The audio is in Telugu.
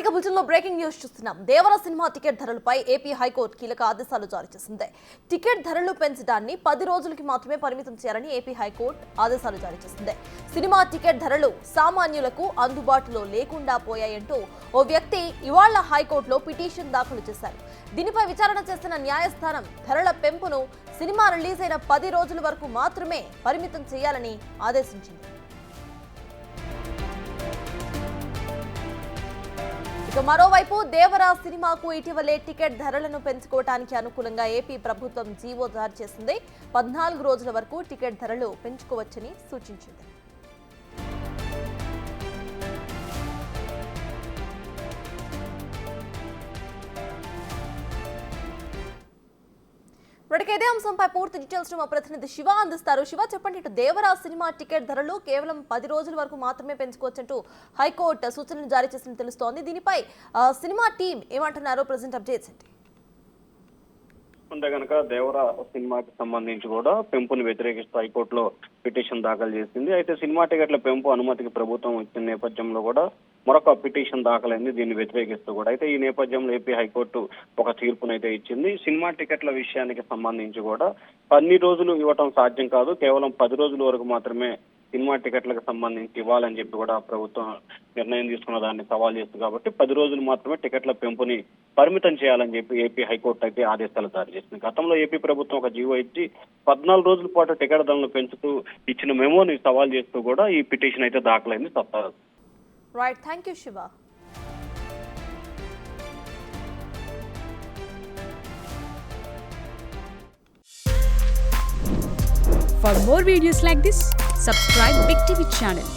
రైట్ గా బులెటిన్ లో బ్రేకింగ్ న్యూస్ చూస్తున్నాం. దేవర సినిమా టికెట్ ధరలపై ఏపీ హైకోర్టు కీలక ఆదేశాలు జారీ చేసింది. టికెట్ ధరలు పెంచడాన్ని 10 రోజులకి మాత్రమే పరిమితం చేయాలని ఏపీ హైకోర్టు ఆదేశాలు జారీ చేసింది. సినిమా టికెట్ ధరలు సామాన్యులకు అందుబాటులో లేకుండా పోయాయంటూ ఓ వ్యక్తి ఇవాళ హైకోర్టులో పిటిషన్ దాఖలు చేశారు. దీనిపై విచారణ చేసిన న్యాయస్థానం ధరల పెంపును సినిమా రిలీజ్ అయిన 10 రోజుల వరకు మాత్రమే పరిమితం చేయాలని ఆదేశించింది. ఇక మరోవైపు దేవర సినిమాకు ఇటీవలే టికెట్ ధరలను పెంచుకోవడానికి అనుకూలంగా ఏపీ ప్రభుత్వం జీవో జారీ చేసింది. 14 రోజుల వరకు టికెట్ ధరలు పెంచుకోవచ్చని సూచించింది. ఇదే అంశంపై పూర్తి డీటెయిల్స్ మా ప్రతినిధి శివ అందిస్తారు. శివ, చెప్పండి, ఇటు దేవర సినిమా టికెట్ ధరలు కేవలం 10 రోజుల వరకు మాత్రమే పెంచుకోవచ్చంటూ హైకోర్టు సూచనలు జారీ చేసినట్టు తెలుస్తోంది. దీనిపై సినిమా టీం ఏమంటున్నారో ప్రెజెంట్ అప్డేట్స్ ఏంటి? ఉంటే కనుక దేవర సినిమాకి సంబంధించి కూడా పెంపుని వ్యతిరేకిస్తూ హైకోర్టులో పిటిషన్ దాఖలు చేసింది. అయితే సినిమా టికెట్ల పెంపు అనుమతికి ప్రభుత్వం ఇచ్చిన నేపథ్యంలో కూడా మరొక పిటిషన్ దాఖలైంది దీన్ని వ్యతిరేకిస్తూ కూడా. అయితే ఈ నేపథ్యంలో ఏపీ హైకోర్టు ఒక తీర్పునైతే ఇచ్చింది. సినిమా టికెట్ల విషయానికి సంబంధించి కూడా 10 రోజులు ఇవ్వటం సాధ్యం కాదు, కేవలం 10 రోజుల వరకు మాత్రమే సినిమా టికెట్లకు సంబంధించి ఇవ్వాలని చెప్పి కూడా ప్రభుత్వం నిర్ణయం తీసుకున్న దాన్ని సవాల్ చేస్తుంది. కాబట్టి 10 రోజులు మాత్రమే టికెట్ల పెంపుని పరిమితం చేయాలని చెప్పి ఏపీ హైకోర్టు అయితే ఆదేశాలు జారీ చేసింది. గతంలో ఏపీ ప్రభుత్వం ఒక జీవో ఇచ్చి 14 రోజుల పాటు టికెట్ ధరలను పెంచుతూ ఇచ్చిన మెమోని సవాల్ చేస్తూ కూడా ఈ పిటిషన్ అయితే దాఖలైంది. Right, thank you Shiva. For more videos like this, subscribe Big TV channel.